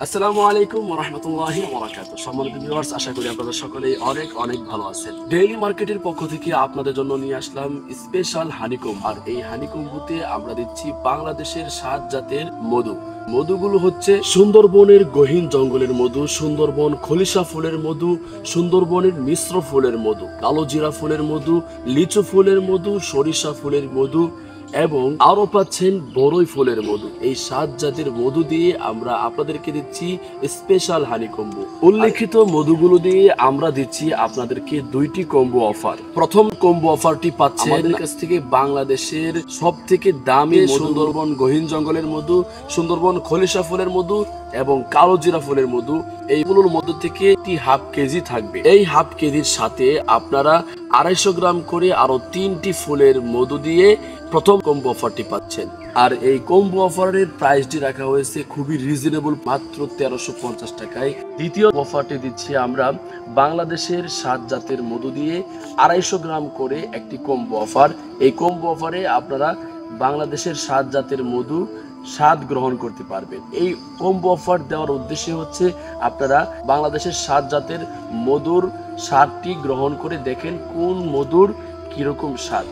আসসালামু আলাইকুম ওয়া রাহমাতুল্লাহি ওয়া বারাকাতুহু। সম্মানিত ভিউয়ার্স, আশা করি আপনারা সকলেই অনেক অনেক ভালো আছেন। ডেইলি মার্কেটের পক্ষ থেকে আপনাদের জন্য নিয়ে আসলাম স্পেশাল হানিকম। আর এই হানিকমগুতে আমরা দিচ্ছি বাংলাদেশের 7 জাতের মধু। মধুগুলো হচ্ছে সুন্দরবনের গহীন জঙ্গলের মধু, সুন্দরবন খলিশা ফুলের মধু, সুন্দরবনের মিশ্র ফুলের মধু, কালো জিরা ফুলের মধু, লিচু ফুলের মধু, সরিষা ফুলের মধু এবং আরো পাচ্ছেন বড়ই ফুলের মধু। এই 7 জাতের মধু দিয়ে আমরা আপনাদেরকে দিচ্ছি স্পেশাল হানি কম্বো। উল্লেখিত মধুগুলো দিয়ে আমরা দিচ্ছি আপনাদেরকে 2টি কম্বো অফার। প্রথম কম্বো অফারটি পাচ্ছেন আমাদের কাছ থেকে বাংলাদেশের সব থেকে দামি সুন্দরবন গহীন জঙ্গলের মধু, সুন্দরবন খলিশা ফুলের মধু এবং কালো জিরা ফুলের মধু। এইগুলোর মধ্যে থেকে একটি হাফ কেজি থাকবে। এই হাফ কেজির সাথে আপনারা 250 গ্রাম করে আরো 3টি ফুলের মধু দিয়ে প্রথম কম্বো অফারটি পাচ্ছেন। আর এই কম্বো অফারের প্রাইসটি রাখা হয়েছে খুবই রিজনেবল, মাত্র 1350 টাকায়। দ্বিতীয় অফারটি দিচ্ছি আমরা বাংলাদেশের 7 জাতের মধু দিয়ে 250 গ্রাম করে একটি কম্বো অফার। এই কম্বো অফারে আপনারা বাংলাদেশের 7 জাতের মধু স্বাদ গ্রহণ করতে পারবেন। এই কম্বো অফার দেওয়ার উদ্দেশ্য হচ্ছে আপনারা বাংলাদেশের 7 জাতের মধুর স্বাদটি গ্রহণ করে দেখেন কোন মধুর কিরকম স্বাদ।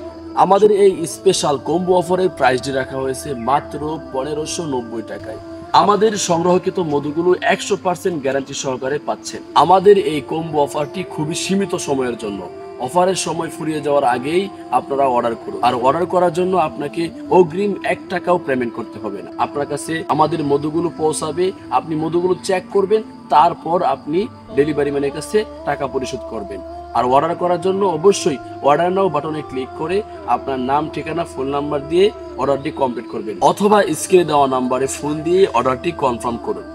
আমাদের এই স্পেশাল কম্বো অফারের প্রাইসটি রাখা হয়েছে মাত্র 1590 টাকায়। আমাদের সংগ্রহকৃত মধুগুলো 100% গ্যারান্টি সহকারে পাচ্ছেন। আমাদের এই কম্বো অফারটি খুবই সীমিত সময়ের জন্য। অফারের সময় ফুরিয়ে যাওয়ার আগেই আপনারা অর্ডার করুন। আর অর্ডার করার জন্য আপনাকে অগ্রিম 1 টাকাও পেমেন্ট করতে হবে না। আপনার কাছে আমাদের মধুগুলো পৌঁছাবে, আপনি মধুগুলো চেক করবেন, তারপর আপনি ডেলিভারি ম্যানের কাছে টাকা পরিশোধ করবেন। আর অর্ডার করার জন্য অবশ্যই অর্ডার নাও বাটনে ক্লিক করে আপনার নাম, ঠিকানা, ফোন নাম্বার দিয়ে অর্ডারটি কমপ্লিট করবেন, অথবা স্ক্রিনে দেওয়া নাম্বারে ফোন দিয়ে অর্ডারটি কনফার্ম করুন।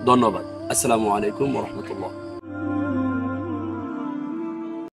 ধন্যবাদ। আসসালামু আলাইকুম ওয়া রাহমাতুল্লাহ।